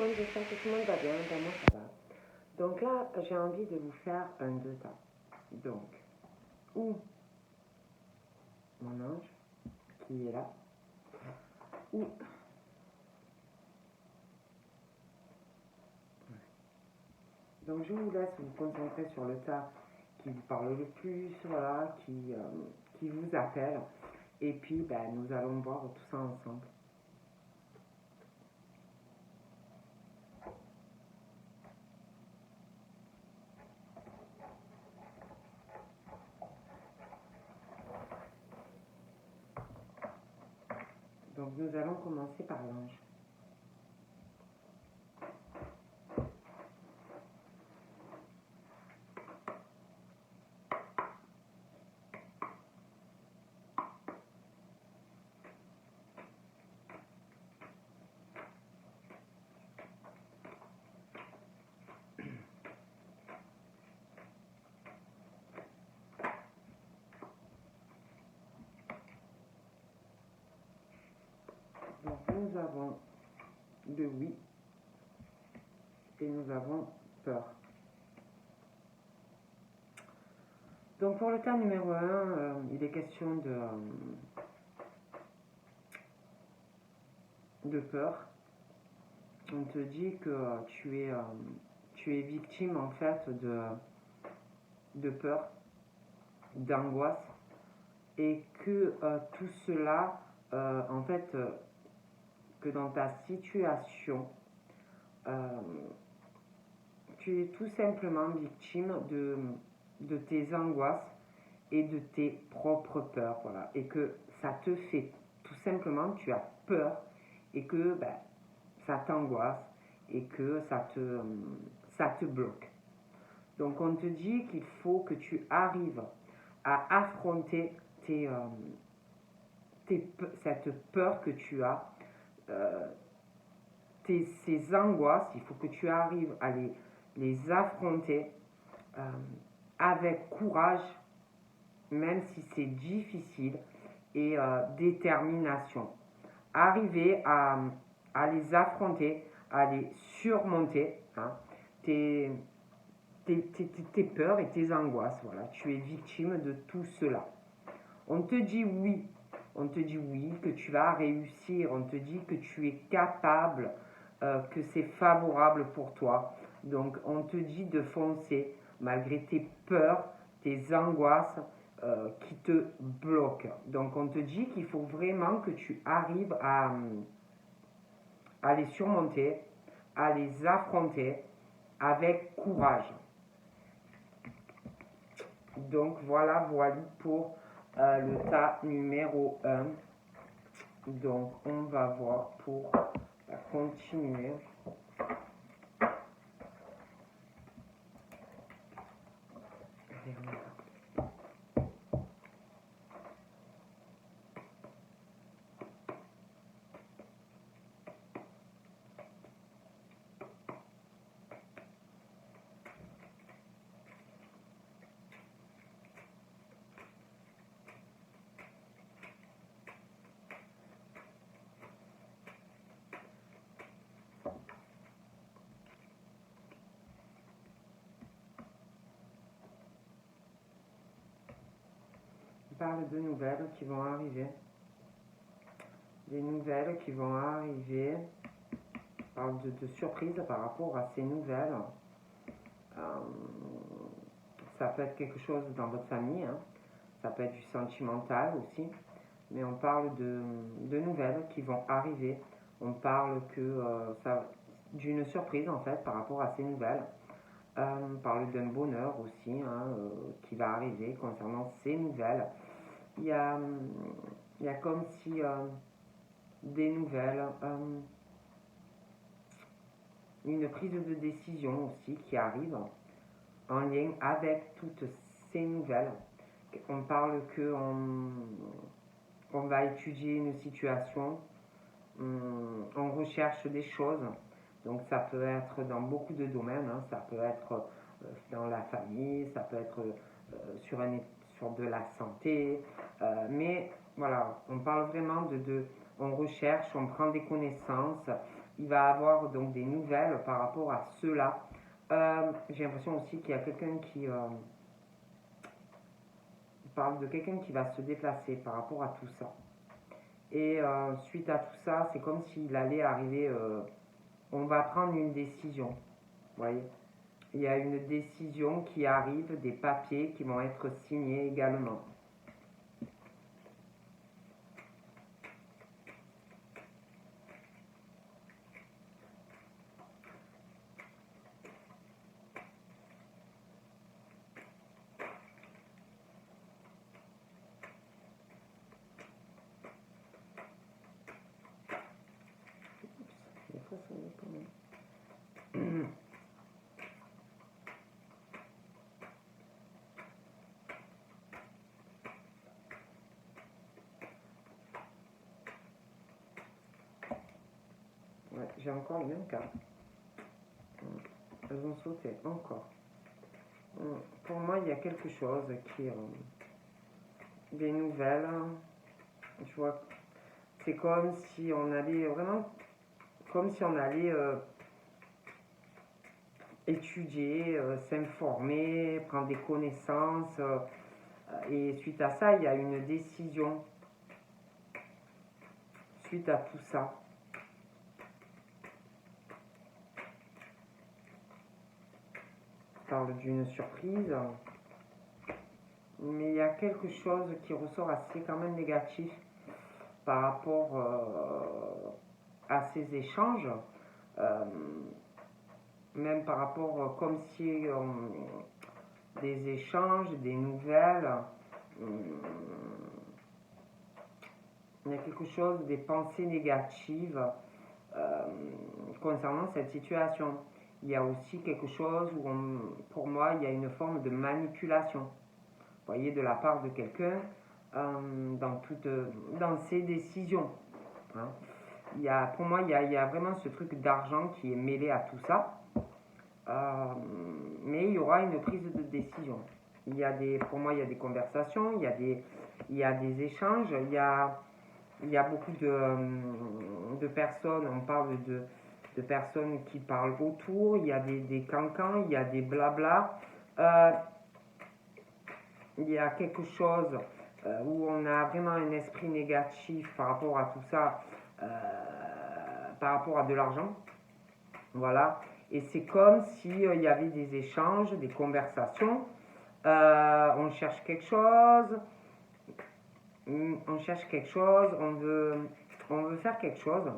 monde, j'espère que tout le monde va bien. Ben, moi, ça va. Donc là, j'ai envie de vous faire un deux temps. Donc, ou mon ange qui est là, ou. Donc, je vous laisse vous concentrer sur le tas qui vous parle le plus, voilà, qui vous appelle. Et puis, ben, nous allons voir tout ça ensemble. Donc, nous allons commencer par l'ange. Donc, nous avons le oui et nous avons peur. Donc pour le cas numéro 1, il est question de peur. On te dit que tu es victime en fait de peur, d'angoisse et que tout cela, en fait, que dans ta situation, tu es tout simplement victime de tes angoisses et de tes propres peurs, voilà, et que ça te fait tout simplement, tu as peur et que ben, ça t'angoisse et que ça te bloque. Donc on te dit qu'il faut que tu arrives à affronter cette peur que tu as, ces angoisses, il faut que tu arrives à les affronter avec courage, même si c'est difficile, et détermination. Arriver à les affronter, à les surmonter, hein, tes peurs et tes angoisses. Voilà. Tu es victime de tout cela. On te dit oui. On te dit oui, que tu vas réussir. On te dit que tu es capable, que c'est favorable pour toi. Donc, on te dit de foncer malgré tes peurs, tes angoisses qui te bloquent. Donc, on te dit qu'il faut vraiment que tu arrives à les surmonter, à les affronter avec courage. Donc, voilà pour le tas numéro 1. Donc, on va voir pour continuer. Parle de nouvelles qui vont arriver. Des nouvelles qui vont arriver. Parle de surprises par rapport à ces nouvelles. Ça peut être quelque chose dans votre famille. Hein. Ça peut être du sentimental aussi. Mais on parle de nouvelles qui vont arriver. On parle d'une surprise en fait par rapport à ces nouvelles. On parle d'un bonheur aussi hein, qui va arriver concernant ces nouvelles. Il y a comme si des nouvelles, une prise de décision aussi qui arrive en lien avec toutes ces nouvelles. On parle on va étudier une situation, on recherche des choses. Donc ça peut être dans beaucoup de domaines, hein. Ça peut être dans la famille, ça peut être sur de la santé, mais voilà, on parle vraiment on recherche, on prend des connaissances il va avoir donc des nouvelles par rapport à cela. J'ai l'impression aussi qu'il y a quelqu'un qui parle de quelqu'un qui va se déplacer par rapport à tout ça. Et suite à tout ça, c'est comme s'il allait arriver, on va prendre une décision. Vous voyez, il y a une décision qui arrive, des papiers qui vont être signés également. Des fois, ça dépend. Ouais, j'ai encore le même cas. Elles ont sauté encore. Pour moi, il y a quelque chose qui... des nouvelles. Je vois, c'est comme si on allait vraiment... Comme si on allait étudier, s'informer, prendre des connaissances. Et suite à ça, il y a une décision. Suite à tout ça. Je parle d'une surprise. Mais il y a quelque chose qui ressort assez quand même négatif par rapport à ces échanges. Même par rapport comme si des échanges, des nouvelles, il y a quelque chose, des pensées négatives concernant cette situation. Il y a aussi quelque chose où, pour moi, il y a une forme de manipulation, vous voyez, de la part de quelqu'un dans ses décisions. Hein. Pour moi, il y a vraiment ce truc d'argent qui est mêlé à tout ça. Mais il y aura une prise de décision. Pour moi, il y a des conversations, il y a des échanges, il y a beaucoup de personnes, on parle de personnes qui parlent autour, il y a des cancans, il y a des blabla. Il y a quelque chose où on a vraiment un esprit négatif par rapport à tout ça, par rapport à de l'argent. Voilà. Et c'est comme s'il y avait des échanges, des conversations. On cherche quelque chose. On cherche quelque chose. On veut faire quelque chose.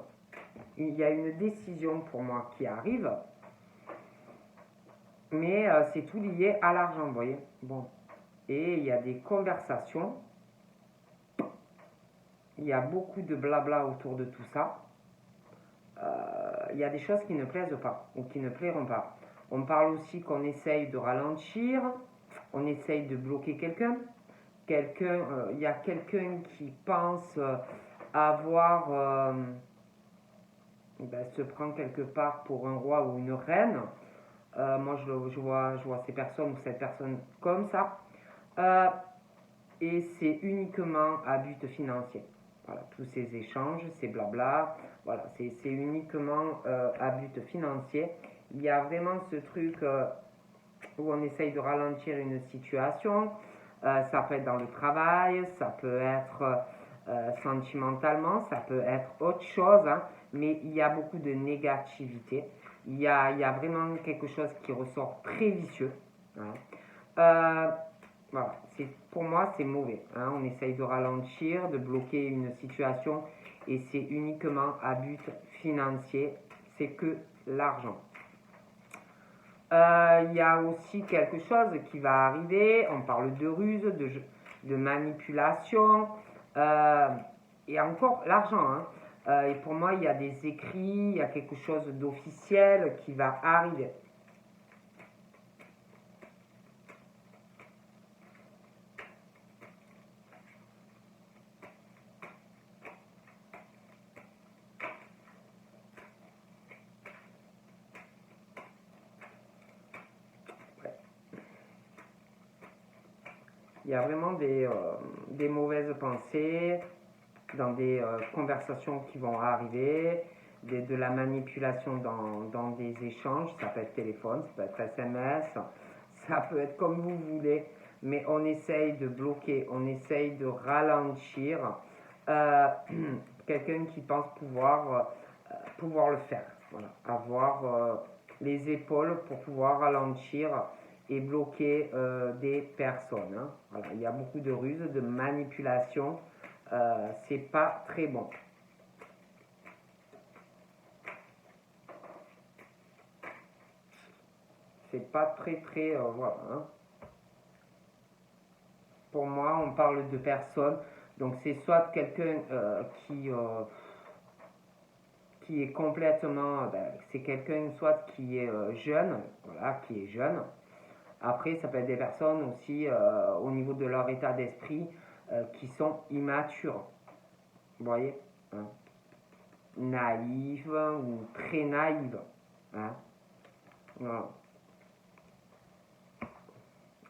Il y a une décision pour moi qui arrive. Mais c'est tout lié à l'argent, vous voyez. Bon. Et il y a des conversations. Il y a beaucoup de blabla autour de tout ça. Il y a des choses qui ne plaisent pas ou qui ne plairont pas. On parle aussi qu'on essaye de ralentir, on essaye de bloquer quelqu'un. Il y a quelqu'un qui pense avoir, se prend quelque part pour un roi ou une reine. Moi, je vois ces personnes ou cette personne comme ça. Et c'est uniquement à but financier. Voilà, tous ces échanges, ces blabla, voilà, c'est uniquement à but financier. Il y a vraiment ce truc où on essaye de ralentir une situation. Ça peut être dans le travail, ça peut être sentimentalement, ça peut être autre chose, hein, mais il y a beaucoup de négativité. Il y a vraiment quelque chose qui ressort très vicieux. Hein. Voilà, pour moi, c'est mauvais. Hein. On essaye de ralentir, de bloquer une situation et c'est uniquement à but financier. C'est que l'argent. Il y a aussi quelque chose qui va arriver. On parle de ruse, de manipulation. Et encore, l'argent. Hein. Et pour moi, il y a des écrits, il y a quelque chose d'officiel qui va arriver. Il y a vraiment des mauvaises pensées dans des conversations qui vont arriver. de la manipulation dans des échanges. Ça peut être téléphone, ça peut être SMS, ça peut être comme vous voulez, mais on essaye de bloquer, on essaye de ralentir quelqu'un qui pense pouvoir le faire. Voilà. Avoir les épaules pour pouvoir ralentir et bloquer des personnes. Hein. Voilà. Il y a beaucoup de ruses, de manipulation. C'est pas très bon. C'est pas très voilà. Hein. Pour moi, on parle de personnes. Donc c'est soit quelqu'un qui est complètement, c'est quelqu'un soit qui est jeune, voilà, qui est jeune. Après, ça peut être des personnes aussi au niveau de leur état d'esprit qui sont immatures. Vous voyez, hein, naïves ou très naïves. Hein. Voilà.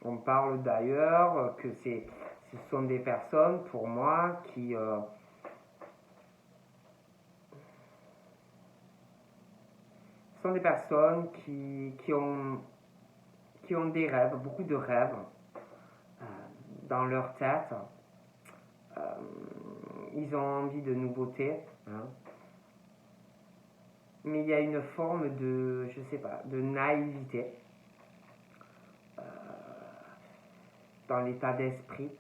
On parle d'ailleurs que ce sont des personnes, pour moi, qui sont des personnes qui ont des rêves, beaucoup de rêves dans leur tête. Ils ont envie de nouveautés. Hein. Mais il y a une forme de, je sais pas, de naïveté dans l'état d'esprit.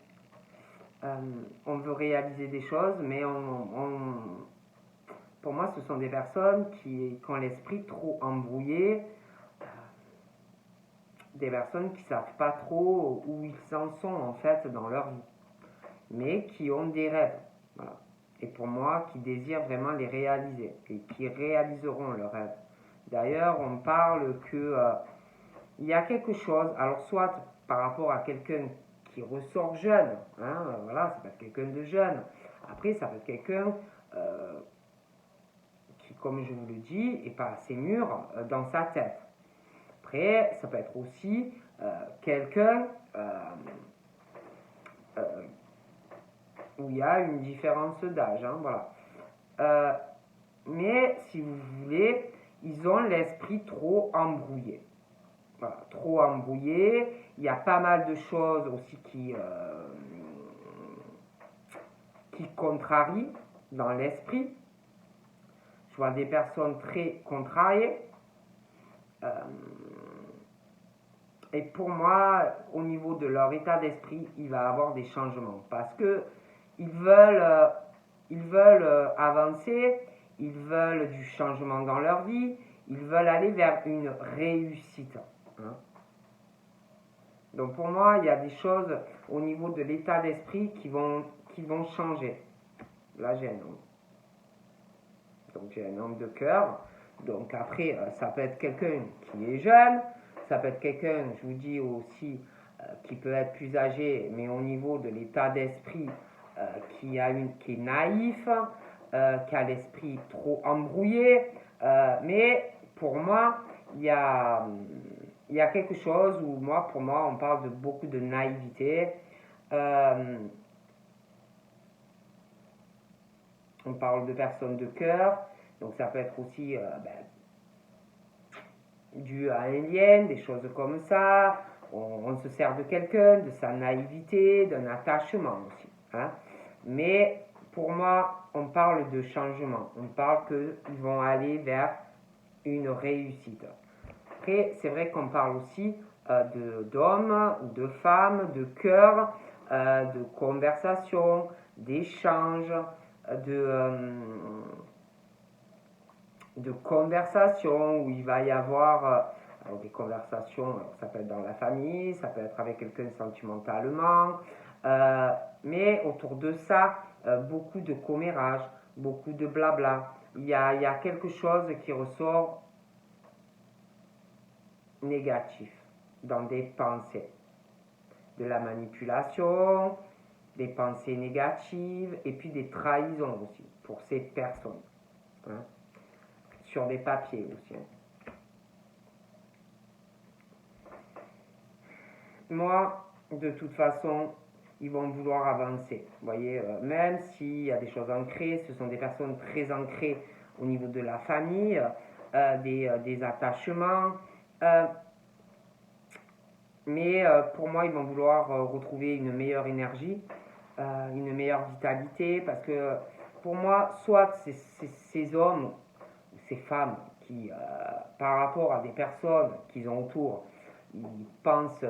On veut réaliser des choses, mais pour moi, ce sont des personnes qui ont l'esprit trop embrouillé, des personnes qui ne savent pas trop où ils en sont en fait dans leur vie, mais qui ont des rêves. Voilà. Et pour moi, qui désirent vraiment les réaliser et qui réaliseront leurs rêves. D'ailleurs, on parle que il y a quelque chose, alors soit par rapport à quelqu'un qui ressort jeune, hein, voilà, ça peut être quelqu'un de jeune. Après, ça peut être quelqu'un qui, comme je vous le dis, n'est pas assez mûr dans sa tête. Après, ça peut être aussi quelqu'un où il y a une différence d'âge, hein, voilà. Mais si vous voulez, ils ont l'esprit trop embrouillé. Voilà, trop embrouillé. Il y a pas mal de choses aussi qui contrarient dans l'esprit. Je vois des personnes très contrariées. Et pour moi, au niveau de leur état d'esprit, il va y avoir des changements. Parce que ils veulent avancer, ils veulent du changement dans leur vie, ils veulent aller vers une réussite. Hein. Donc pour moi, il y a des choses au niveau de l'état d'esprit qui vont changer. Là, j'ai un homme. Donc j'ai un homme de cœur. Donc après, ça peut être quelqu'un qui est jeune, ça peut être quelqu'un, je vous dis aussi, qui peut être plus âgé, mais au niveau de l'état d'esprit, qui est naïf, qui a l'esprit trop embrouillé. Mais pour moi, il y a quelque chose où pour moi, on parle de beaucoup de naïveté. On parle de personnes de cœur, donc ça peut être aussi dû à un lien, des choses comme ça. On se sert de quelqu'un, de sa naïveté, d'un attachement aussi. Hein. Mais pour moi, on parle de changement. On parle qu'ils vont aller vers une réussite. Après, c'est vrai qu'on parle aussi d'hommes ou de femmes, de cœur, de conversation, d'échange, de conversation où il va y avoir des conversations, ça peut être dans la famille, ça peut être avec quelqu'un sentimentalement, mais autour de ça, beaucoup de commérage, beaucoup de blabla. Il y a quelque chose qui ressort négatif dans des pensées, de la manipulation, des pensées négatives et puis des trahisons aussi pour ces personnes. Hein. Sur des papiers aussi. Moi, de toute façon, ils vont vouloir avancer. Vous voyez, même s'il y a des choses ancrées, ce sont des personnes très ancrées au niveau de la famille, des attachements. Mais pour moi, ils vont vouloir retrouver une meilleure énergie, une meilleure vitalité, parce que pour moi, soit ces hommes ou ces femmes qui, par rapport à des personnes qu'ils ont autour, ils pensent,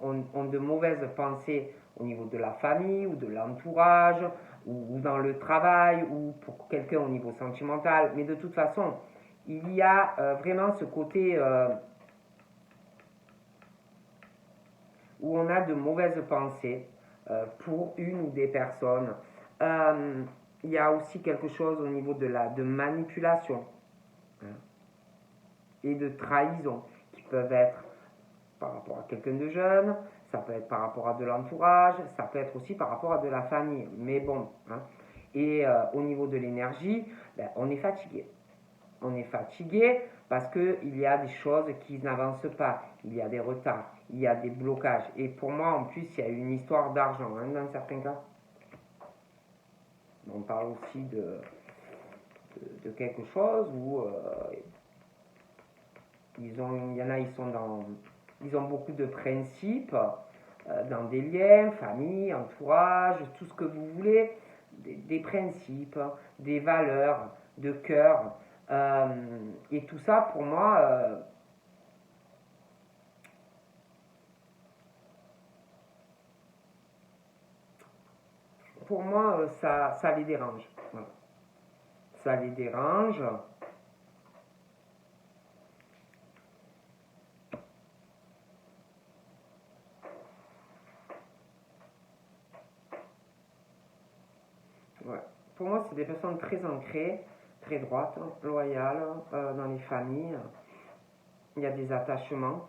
ont de mauvaises pensées au niveau de la famille ou de l'entourage ou dans le travail ou pour quelqu'un au niveau sentimental. Mais de toute façon, il y a vraiment ce côté où on a de mauvaises pensées pour une ou des personnes. Il y a aussi quelque chose au niveau de manipulation, hein, et de trahison qui peuvent être par rapport à quelqu'un de jeune, ça peut être par rapport à de l'entourage, ça peut être aussi par rapport à de la famille. Mais bon, hein. Et au niveau de l'énergie, ben, on est fatigué. On est fatigué parce qu'il y a des choses qui n'avancent pas, il y a des retards, il y a des blocages. Et pour moi, en plus, il y a une histoire d'argent, hein, dans certains cas. On parle aussi de quelque chose où il y en a, ils ont beaucoup de principes dans des liens, famille, entourage, tout ce que vous voulez, des principes, des valeurs, de cœur. Et tout ça, pour moi, ça les dérange. Voilà. Ça les dérange. Ouais. Pour moi, c'est des personnes très ancrées, très droites, loyales, dans les familles. Il y a des attachements.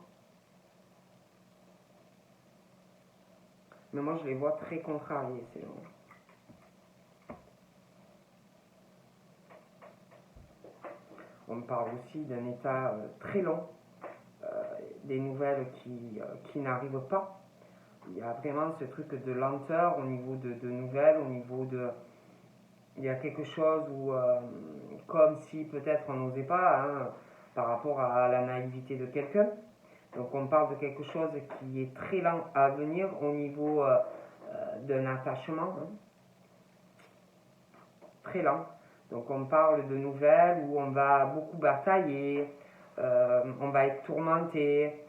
Mais moi, je les vois très contrariés, ces gens. On me parle aussi d'un état très long, des nouvelles qui n'arrivent pas. Il y a vraiment ce truc de lenteur au niveau de nouvelles, au niveau de... Il y a quelque chose où, comme si peut-être on n'osait pas, hein, par rapport à la naïveté de quelqu'un. Donc on parle de quelque chose qui est très lent à venir au niveau d'un attachement, hein, très lent. Donc on parle de nouvelles où on va beaucoup batailler, on va être tourmenté.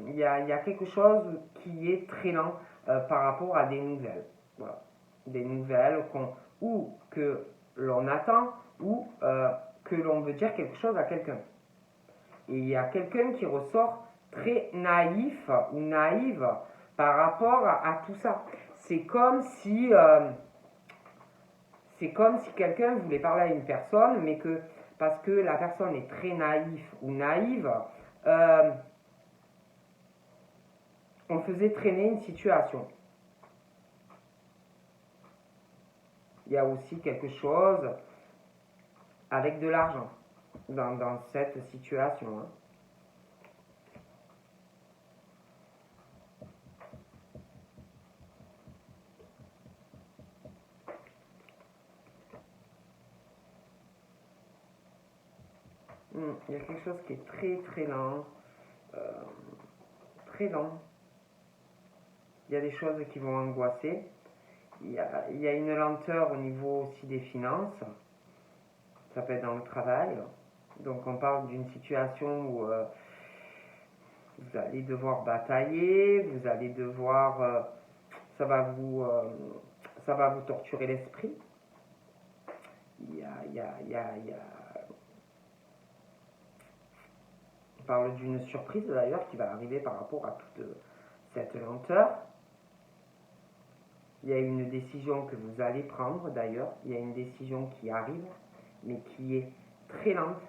Il y a quelque chose qui est très lent par rapport à des nouvelles. Voilà. Des nouvelles ou que l'on attend ou que l'on veut dire quelque chose à quelqu'un. Et il y a quelqu'un qui ressort très naïf ou naïve par rapport à tout ça. C'est comme si quelqu'un voulait parler à une personne, mais que parce que la personne est très naïve ou naïve, on faisait traîner une situation. Il y a aussi quelque chose avec de l'argent dans cette situation, hein. Il y a quelque chose qui est très très lent, euh, très lent. Il y a des choses qui vont angoisser. Il y a une lenteur au niveau aussi des finances. Ça peut être dans le travail. Donc on parle d'une situation où vous allez devoir batailler, vous allez devoir... ça va vous torturer l'esprit. Il y a, il y a, il y a, il y a... On parle d'une surprise d'ailleurs qui va arriver par rapport à toute cette lenteur. Il y a une décision que vous allez prendre d'ailleurs. Il y a une décision qui arrive, mais qui est très lente.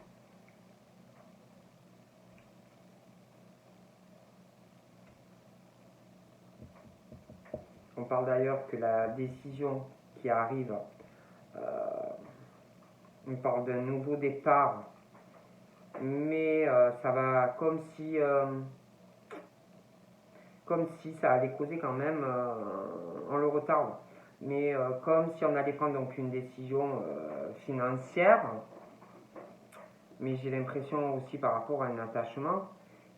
On parle d'ailleurs que la décision qui arrive, on parle d'un nouveau départ, mais ça va comme si ça allait causer quand même, on le retarde. mais comme si on allait prendre donc une décision financière, mais j'ai l'impression aussi par rapport à un attachement,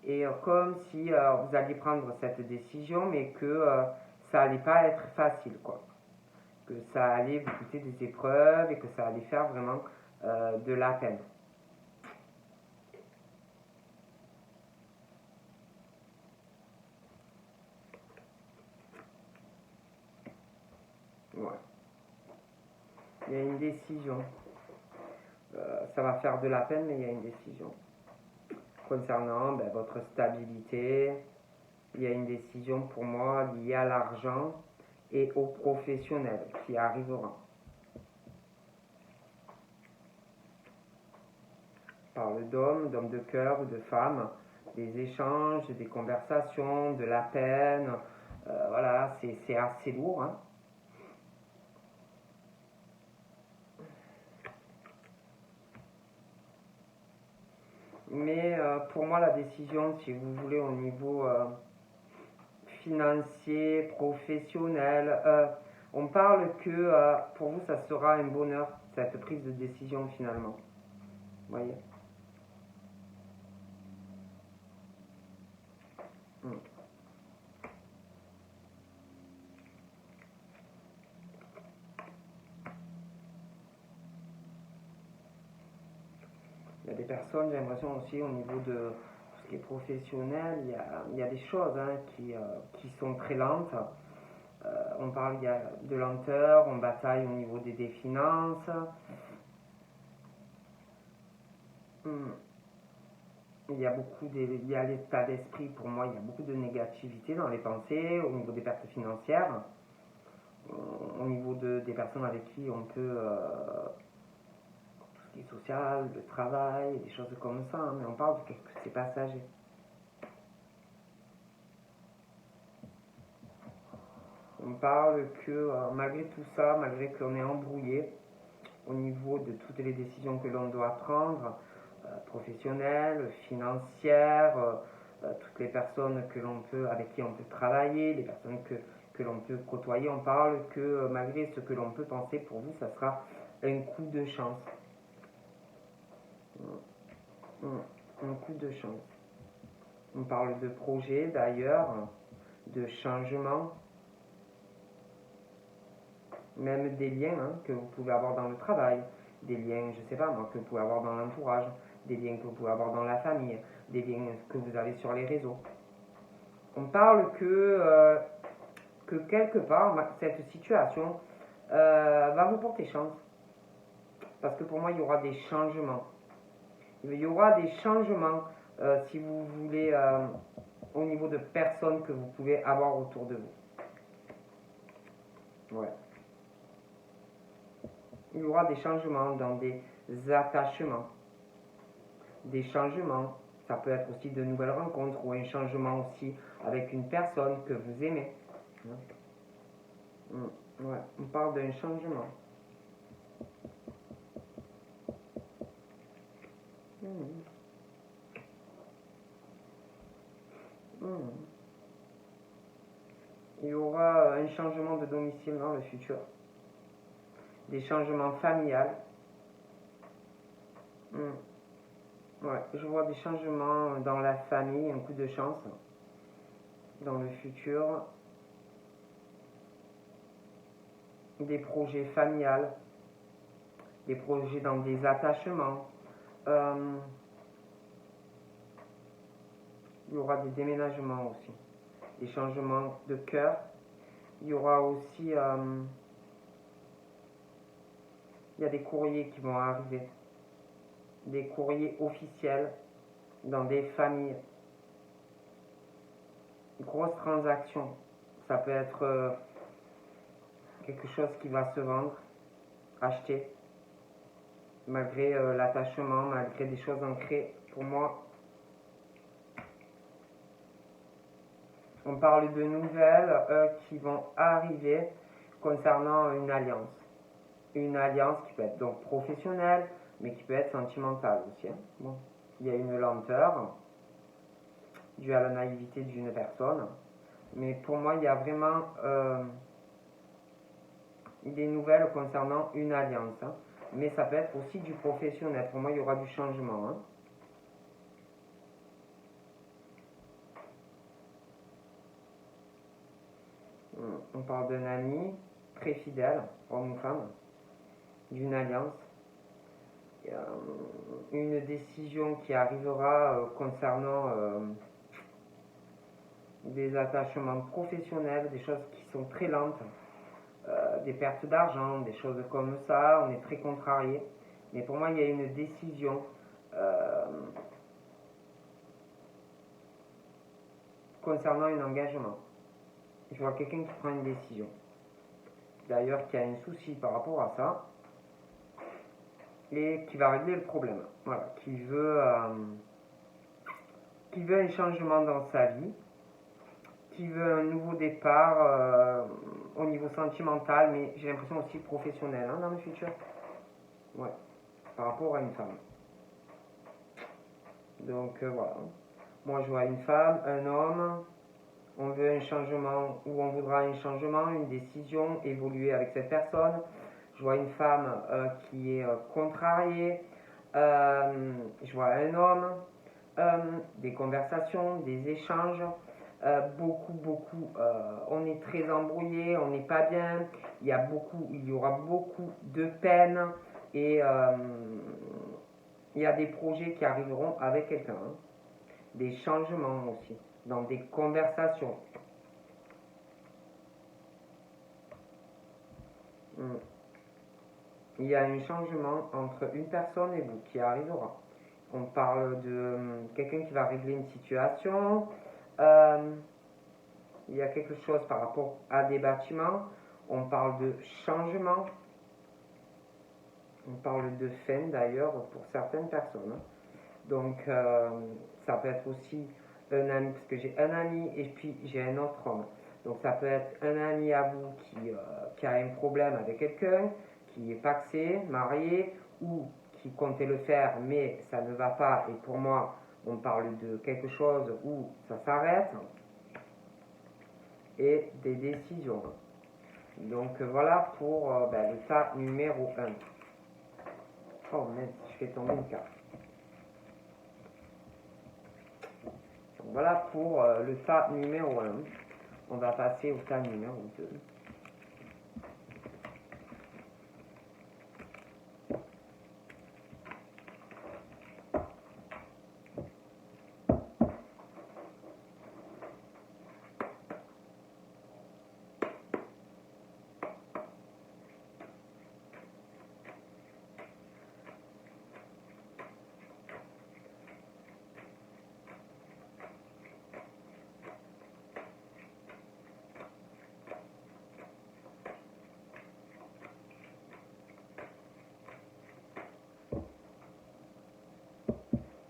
et comme si vous alliez prendre cette décision, mais que ça allait pas être facile, quoi. Que ça allait vous coûter des épreuves et que ça allait faire vraiment de la peine. Ouais. Il y a une décision. Ça va faire de la peine, mais il y a une décision. Concernant votre stabilité, il y a une décision pour moi liée à l'argent et au professionnel qui arrivera. On parle d'hommes de cœur ou de femmes, des échanges, des conversations, de la peine. Voilà, c'est assez lourd, hein. Mais pour moi, la décision, si vous voulez, au niveau financier, professionnel, on parle que pour vous, ça sera un bonheur, cette prise de décision finalement. Vous voyez. Mm. Il y a des personnes, j'ai l'impression aussi au niveau de tout ce qui est professionnel, il y a des choses qui sont très lentes. On parle il y a de lenteur, on bataille au niveau des finances. Hmm. Il y a l'état d'esprit, pour moi, il y a beaucoup de négativité dans les pensées au niveau des pertes financières, au niveau des personnes avec qui on peut, tout ce qui est social, le travail, des choses comme ça, hein, mais on parle de quelque chose, c'est passager. On parle que malgré tout ça, malgré qu'on est embrouillé au niveau de toutes les décisions que l'on doit prendre, professionnelles, financières, toutes les personnes avec qui on peut travailler, les personnes que l'on peut côtoyer, on parle que malgré ce que l'on peut penser, pour vous, ça sera un coup de chance. Un coup de chance. On parle de projet d'ailleurs, de changement, même des liens que vous pouvez avoir dans le travail, des liens, je sais pas moi, que vous pouvez avoir dans l'entourage, des liens que vous pouvez avoir dans la famille, des liens que vous avez sur les réseaux. On parle que quelque part, cette situation va vous porter chance. Parce que pour moi, il y aura des changements. Il y aura des changements, si vous voulez, au niveau de personnes que vous pouvez avoir autour de vous. Ouais. Il y aura des changements dans des attachements. Des changements, ça peut être aussi de nouvelles rencontres ou un changement aussi avec une personne que vous aimez. Ouais, on parle d'un changement. Mmh. Mmh. Il y aura un changement de domicile dans le futur, des changements familiales. Ouais, je vois des changements dans la famille, un coup de chance dans le futur, des projets familiales, des projets dans des attachements. Il y aura des déménagements aussi, des changements de cœur. Il y aura aussi, il y a des courriers qui vont arriver, des courriers officiels dans des familles. Grosse transaction. Ça peut être quelque chose qui va se vendre, acheter, malgré l'attachement, malgré des choses ancrées. Pour moi, on parle de nouvelles qui vont arriver concernant une alliance. Une alliance qui peut être donc professionnelle, mais qui peut être sentimentale aussi. Hein. Bon. Il y a une lenteur due à la naïveté d'une personne. Mais pour moi, il y a vraiment des nouvelles concernant une alliance, hein. Mais ça peut être aussi du professionnel. Pour moi, il y aura du changement, hein. On parle d'un ami très fidèle, homme ou femme, d'une alliance. Il y a une décision qui arrivera concernant des attachements professionnels, des choses qui sont très lentes, des pertes d'argent, des choses comme ça. On est très contrarié. Mais pour moi, il y a une décision concernant un engagement. Je vois quelqu'un qui prend une décision. D'ailleurs, qui a un souci par rapport à ça et qui va régler le problème. Voilà, qui veut un changement dans sa vie, qui veut un nouveau départ au niveau sentimental, mais j'ai l'impression aussi professionnel, hein, dans le futur. Ouais, par rapport à une femme. Donc voilà. Moi, je vois une femme, un homme. On veut un changement ou on voudra un changement, une décision, évoluer avec cette personne. Je vois une femme qui est contrariée. Je vois un homme, des conversations, des échanges. Beaucoup, on est très embrouillé, on n'est pas bien. Il y aura beaucoup de peine et il y a des projets qui arriveront avec quelqu'un, hein. Des changements aussi dans des conversations. Il y a un changement entre une personne et vous qui arrivera. On parle de quelqu'un qui va régler une situation. Il y a quelque chose par rapport à des bâtiments. On parle de changement. On parle de fin d'ailleurs pour certaines personnes. Donc ça peut être aussi un ami, parce que j'ai un ami et puis j'ai un autre homme. Donc ça peut être un ami à vous qui a un problème avec quelqu'un, qui est paxé, marié, ou qui comptait le faire mais ça ne va pas. Et pour moi, on parle de quelque chose où ça s'arrête. Et des décisions. Donc voilà pour le tas numéro 1. Oh mince, je fais tomber une carte. Donc voilà pour le tas numéro 1. On va passer au tas numéro 2.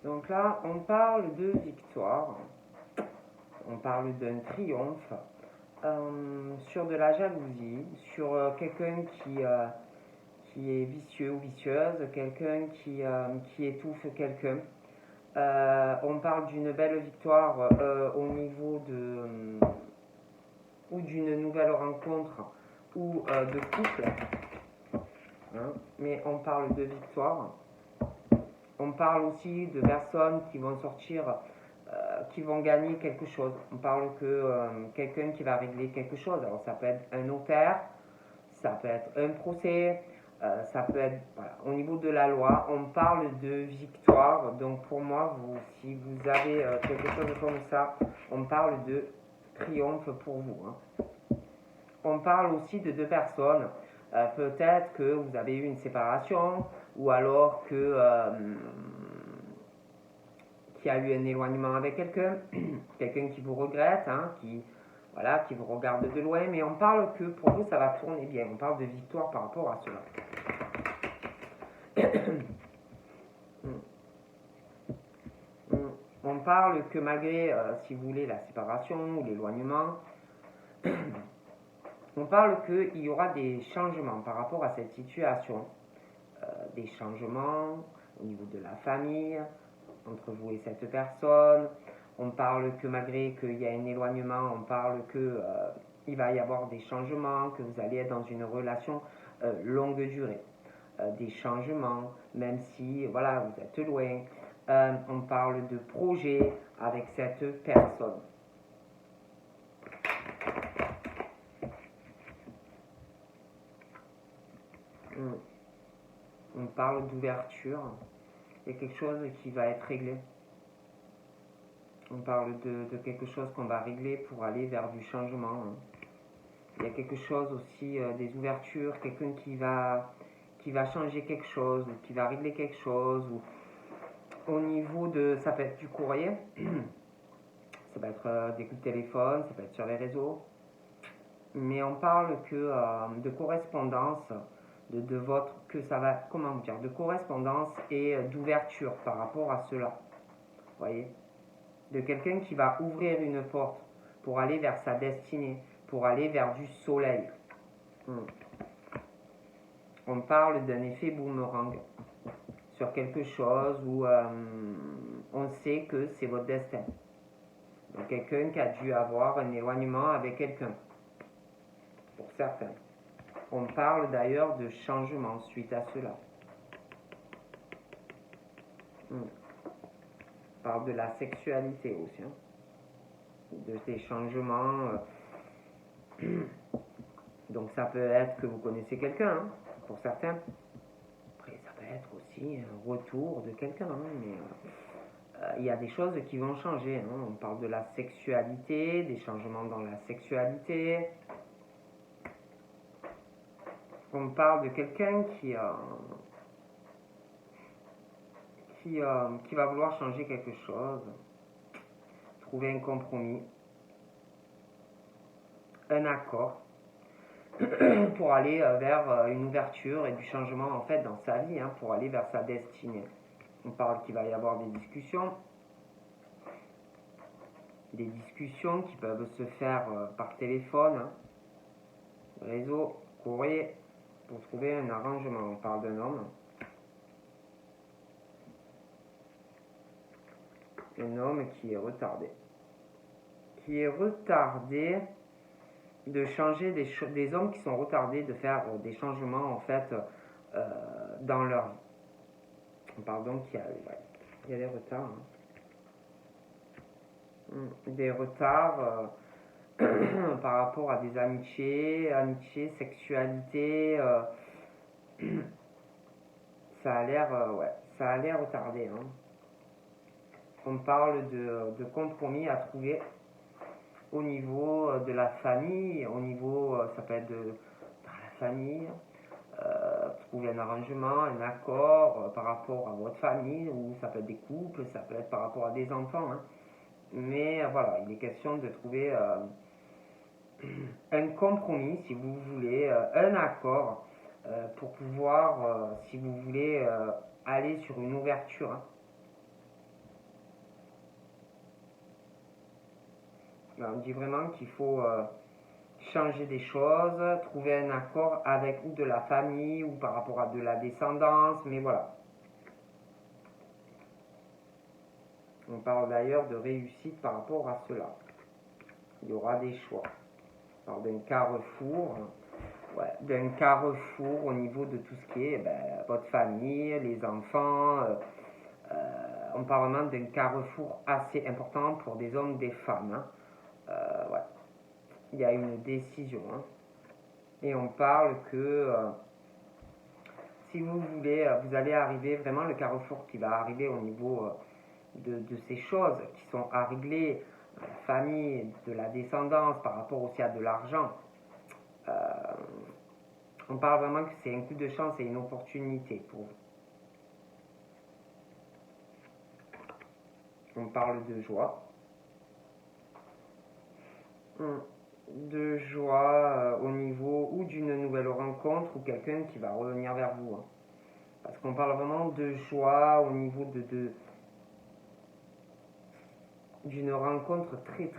Donc là, on parle de victoire, on parle d'un triomphe, sur de la jalousie, sur quelqu'un qui est vicieux ou vicieuse, quelqu'un qui étouffe quelqu'un. On parle d'une belle victoire au niveau ou d'une nouvelle rencontre ou de couple, hein, mais on parle de victoire. On parle aussi de personnes qui vont sortir, qui vont gagner quelque chose. On parle que quelqu'un qui va régler quelque chose. Alors ça peut être un notaire, ça peut être un procès, ça peut être au niveau de la loi. On parle de victoire. Donc pour moi, si vous avez quelque chose comme ça, on parle de triomphe pour vous, hein. On parle aussi de deux personnes. Peut-être que vous avez eu une séparation ou alors qu'il y a eu un éloignement avec quelqu'un, quelqu'un qui vous regrette, hein, qui vous regarde de loin, mais on parle que pour vous ça va tourner bien. On parle de victoire par rapport à cela. On parle que malgré, si vous voulez, la séparation ou l'éloignement, on parle qu'il y aura des changements par rapport à cette situation, des changements au niveau de la famille, entre vous et cette personne. On parle que malgré qu'il y a un éloignement, on parle que il va y avoir des changements, que vous allez être dans une relation longue durée. Des changements, même si voilà, vous êtes loin. On parle de projet avec cette personne. On parle d'ouverture. Il y a quelque chose qui va être réglé. On parle de quelque chose qu'on va régler pour aller vers du changement. Il y a quelque chose aussi, des ouvertures, quelqu'un qui va changer quelque chose, ou qui va régler quelque chose, ou au niveau de, ça peut être du courrier, ça peut être des coups de téléphone, ça peut être sur les réseaux, mais on parle que de correspondance, de votre, que ça va, comment dire, de correspondance et d'ouverture par rapport à cela, vous voyez, de quelqu'un qui va ouvrir une porte pour aller vers sa destinée, pour aller vers du soleil. On parle d'un effet boomerang sur quelque chose où on sait que c'est votre destin. Donc quelqu'un qui a dû avoir un éloignement avec quelqu'un, pour certains. On parle d'ailleurs de changement suite à cela. On parle de la sexualité aussi, hein. De ces changements. Donc ça peut être que vous connaissez quelqu'un, hein, pour certains. Après ça peut être aussi un retour de quelqu'un, hein, mais il y a des choses qui vont changer, hein. On parle de la sexualité, des changements dans la sexualité. On parle de quelqu'un qui va vouloir changer quelque chose, trouver un compromis, un accord pour aller vers une ouverture et du changement en fait dans sa vie, hein, pour aller vers sa destinée. On parle qu'il va y avoir des discussions qui peuvent se faire par téléphone, hein, réseau, courrier, pour trouver un arrangement. On parle d'un homme. Un homme qui est retardé. Qui est retardé de changer des hommes qui sont retardés de faire des changements en fait dans leur vie. On parle donc qu'il y a des retards. Hein. Des retards par rapport à des amitiés, sexualité. Ça a l'air retardé. Hein. On parle de compromis à trouver au niveau de la famille, au niveau, ça peut être dans la famille, trouver un arrangement, un accord par rapport à votre famille, ou ça peut être des couples, ça peut être par rapport à des enfants. Hein. Mais voilà, il est question de trouver un compromis, si vous voulez, un accord pour pouvoir, si vous voulez, aller sur une ouverture. Hein. On dit vraiment qu'il faut changer des choses, trouver un accord avec ou de la famille ou par rapport à de la descendance, mais voilà. On parle d'ailleurs de réussite par rapport à cela. Il y aura des choix. On parle d'un carrefour, d'un carrefour au niveau de tout ce qui est votre famille, les enfants. On parle vraiment d'un carrefour assez important pour des hommes, des femmes. Hein. Il y a une décision. Hein. Et on parle que si vous voulez, vous allez arriver vraiment le carrefour qui va arriver au niveau de ces choses qui sont à régler, la famille, de la descendance, par rapport aussi à de l'argent. On parle vraiment que c'est un coup de chance et une opportunité pour vous. On parle de joie. De joie au niveau ou d'une nouvelle rencontre ou quelqu'un qui va revenir vers vous. Hein. Parce qu'on parle vraiment de joie au niveau d'une rencontre très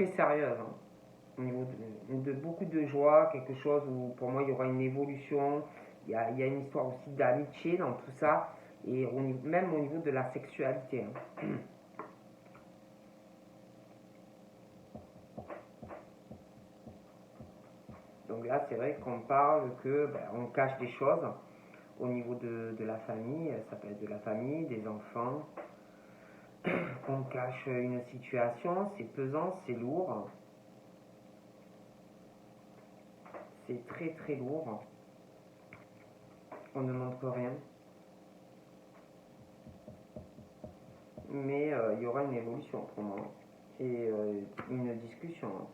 sérieuse. Hein. Au niveau de beaucoup de joie, quelque chose où pour moi il y aura une évolution. Il y a une histoire aussi d'amitié dans tout ça. Et même au niveau de la sexualité. Hein. Donc là, c'est vrai qu'on parle que on cache des choses au niveau de la famille. Ça peut être de la famille, des enfants. On cache une situation, c'est pesant, c'est lourd. C'est très très lourd. On ne montre rien. Mais il y aura une évolution pour moi. Et une discussion.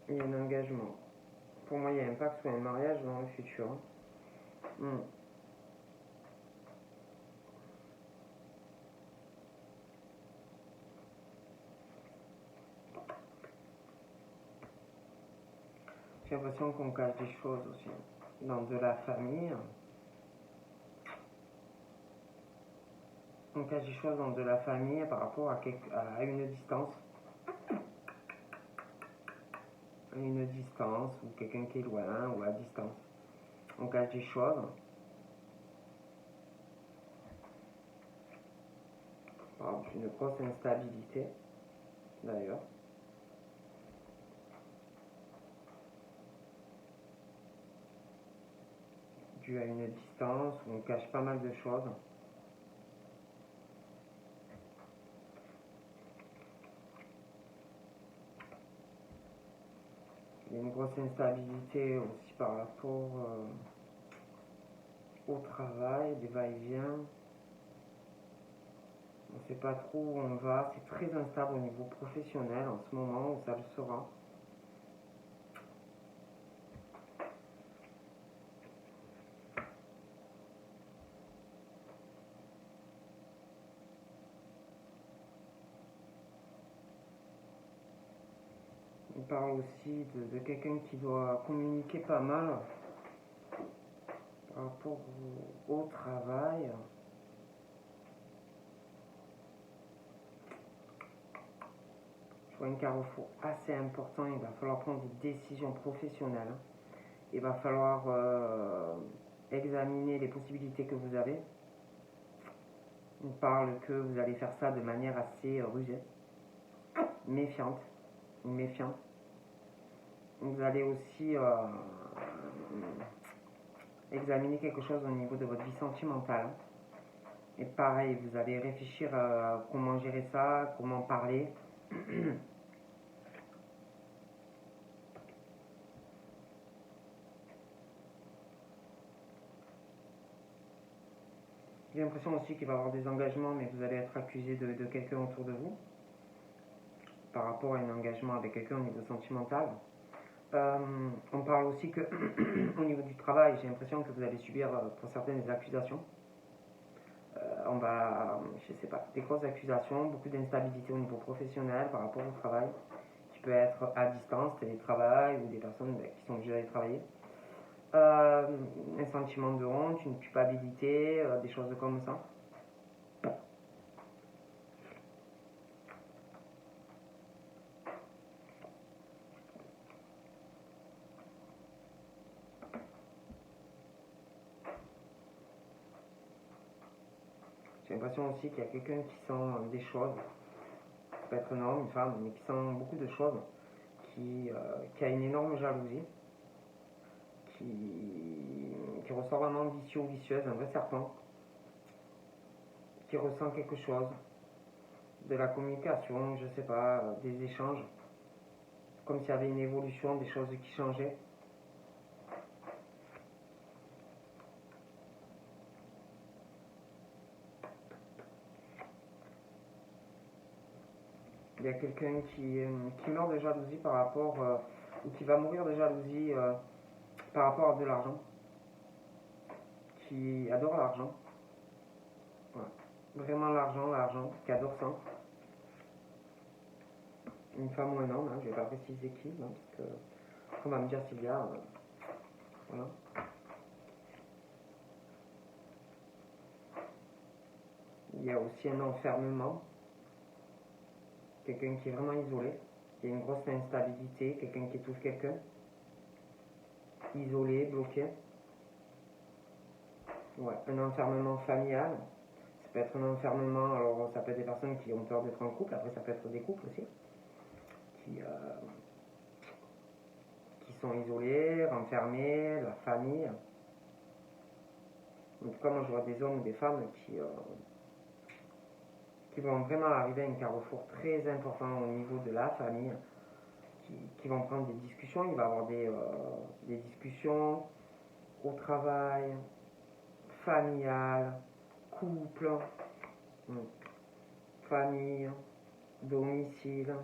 Il y a un engagement. Pour moi, il y a un pacte ou un mariage dans le futur. J'ai l'impression qu'on cache des choses aussi. Dans de la famille, on cache des choses dans de la famille par rapport à une distance. Une distance, ou quelqu'un qui est loin, ou à distance. On cache des choses. Alors, une grosse instabilité, d'ailleurs. Dû à une distance où on cache pas mal de choses. Il y a une grosse instabilité aussi par rapport au travail, des va-et-vient. On ne sait pas trop où on va. C'est très instable au niveau professionnel en ce moment, où ça le sera. On parle aussi de quelqu'un qui doit communiquer pas mal par rapport au travail. Je vois un carrefour assez important. Il va falloir prendre des décisions professionnelles. Il va falloir examiner les possibilités que vous avez. On parle que vous allez faire ça de manière assez rusée, méfiante, méfiante. Vous allez aussi examiner quelque chose au niveau de votre vie sentimentale. Et pareil, vous allez réfléchir à comment gérer ça, comment parler. J'ai l'impression aussi qu'il va y avoir des engagements, mais vous allez être accusé de quelqu'un autour de vous par rapport à un engagement avec quelqu'un au niveau sentimental. On parle aussi que au niveau du travail, j'ai l'impression que vous allez subir pour certaines des accusations. On va, je sais pas, des grosses accusations, beaucoup d'instabilité au niveau professionnel par rapport au travail, qui peut être à distance, télétravail ou des personnes qui sont obligées d'aller travailler. Un sentiment de honte, une culpabilité, des choses comme ça. J'ai l'impression aussi qu'il y a quelqu'un qui sent des choses, ça peut être un homme, une femme, mais qui sent beaucoup de choses, qui a une énorme jalousie, qui ressort vraiment vicieux ou vicieuse, un vrai serpent, qui ressent quelque chose, de la communication, je sais pas, des échanges, comme s'il y avait une évolution, des choses qui changeaient. Il y a quelqu'un qui meurt de jalousie par rapport, ou qui va mourir de jalousie par rapport à de l'argent, qui adore l'argent. Ouais. Vraiment l'argent, qui adore ça. Une femme ou un homme, hein, je vais pas préciser qui, hein, parce que on va me dire s'il y a. Voilà. Il y a aussi un enfermement, quelqu'un qui est vraiment isolé. Il y a une grosse instabilité, quelqu'un qui étouffe quelqu'un, isolé, bloqué. Ouais, un enfermement familial. Ça peut être un enfermement, alors ça peut être des personnes qui ont peur d'être en couple, après ça peut être des couples aussi, qui sont isolés, renfermés, la famille. En tout cas, moi je vois des hommes ou des femmes qui vont vraiment arriver à un carrefour très important au niveau de la famille, qui vont prendre des discussions. Il va y avoir des discussions au travail, familiales, couple, famille, domicile.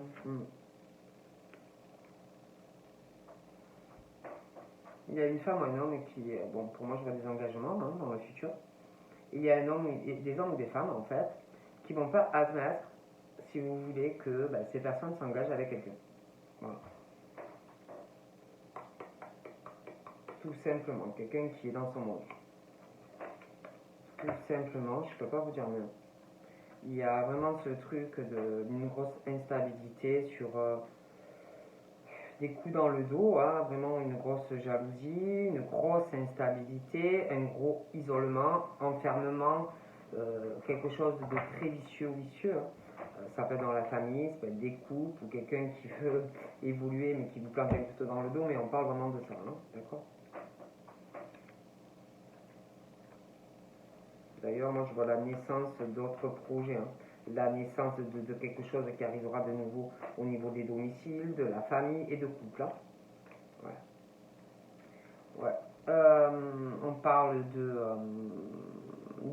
Il y a une femme ou un homme qui, bon, pour moi, je vois des engagements dans le futur. Et il y a des hommes ou des femmes, en fait, qui vont pas admettre, si vous voulez, que ces personnes s'engagent avec quelqu'un. Voilà. Tout simplement, quelqu'un qui est dans son monde. Tout simplement, je peux pas vous dire mieux. Il y a vraiment ce truc d'une grosse instabilité sur des coups dans le dos, vraiment une grosse jalousie, une grosse instabilité, un gros isolement, enfermement, quelque chose de très vicieux. Ça peut être dans la famille, ça peut être des couples ou quelqu'un qui veut évoluer mais qui vous plante un couteau dans le dos, mais on parle vraiment de ça, d'accord? D'ailleurs, moi je vois la naissance d'autres projets, la naissance de quelque chose qui arrivera de nouveau au niveau des domiciles, de la famille et de couple. Ouais. On parle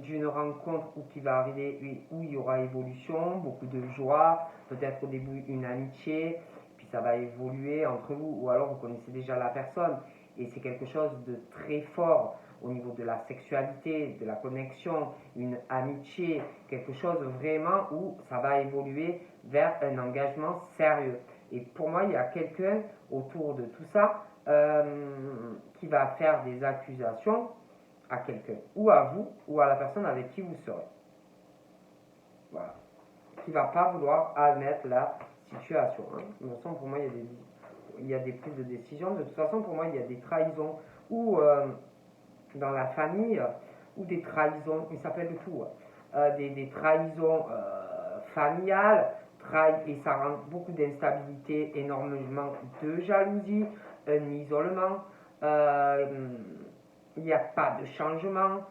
d'une rencontre qui va arriver, où il y aura évolution, beaucoup de joie, peut-être au début une amitié, puis ça va évoluer entre vous, ou alors vous connaissez déjà la personne, et c'est quelque chose de très fort au niveau de la sexualité, de la connexion, une amitié, quelque chose vraiment où ça va évoluer vers un engagement sérieux. Et pour moi, il y a quelqu'un autour de tout ça qui va faire des accusations à quelqu'un, ou à vous, ou à la personne avec qui vous serez. Voilà. Qui ne va pas vouloir admettre la situation. De toute façon, pour moi, il y a des prises de décision. De toute façon, pour moi, il y a des trahisons, ou dans la famille, ou des trahisons, il s'appelle de tout, des trahisons familiales, et ça rend beaucoup d'instabilité, énormément de jalousie, un isolement, il n'y a pas de changement,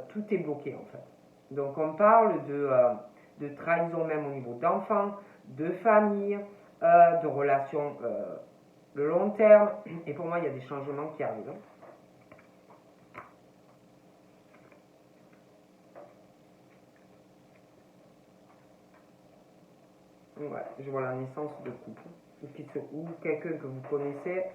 tout est bloqué en fait. Donc on parle de trahison même au niveau d'enfants, de famille, de relations de long terme, et pour moi il y a des changements qui arrivent. Ouais, je vois la naissance de couple, ou quelqu'un que vous connaissez,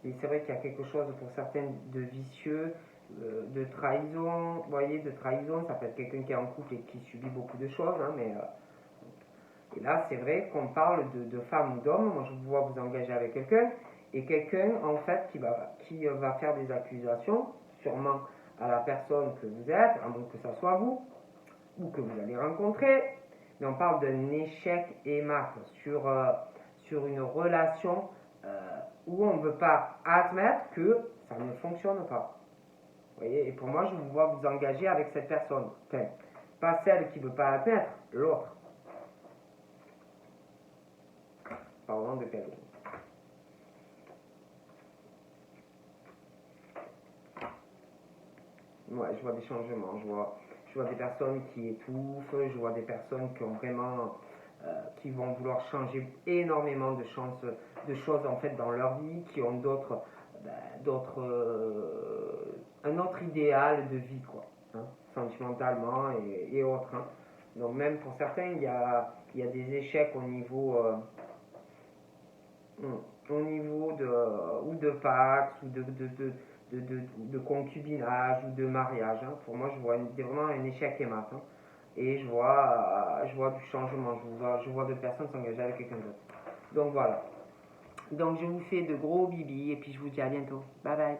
et c'est vrai qu'il y a quelque chose pour certaines de vicieux, de trahison, vous voyez, de trahison, ça peut être quelqu'un qui est en couple et qui subit beaucoup de choses, et là c'est vrai qu'on parle de femme ou d'homme, moi je vous vois vous engager avec quelqu'un, et quelqu'un en fait qui va faire des accusations, sûrement à la personne que vous êtes, à moins que ça soit vous, ou que vous allez rencontrer, mais on parle d'un échec et mat sur une relation où on ne veut pas admettre que ça ne fonctionne pas. Vous voyez, et pour moi, je vous vois vous engager avec cette personne. Enfin, pas celle qui ne veut pas admettre, l'autre. Parlons de quelqu'un. Ouais, je vois des changements, je vois des personnes qui étouffent, je vois des personnes qui ont vraiment, qui vont vouloir changer énormément de choses en fait dans leur vie, qui ont un autre idéal de vie quoi, sentimentalement et autres. Donc même pour certains, il y a des échecs au niveau ou de Pax ou de concubinage ou de mariage. Pour moi, je vois vraiment un échec et mat. Et je vois du changement. Je vois d'autres personnes s'engager avec quelqu'un d'autre. Donc voilà. Donc je vous fais de gros bibis et puis je vous dis à bientôt. Bye bye.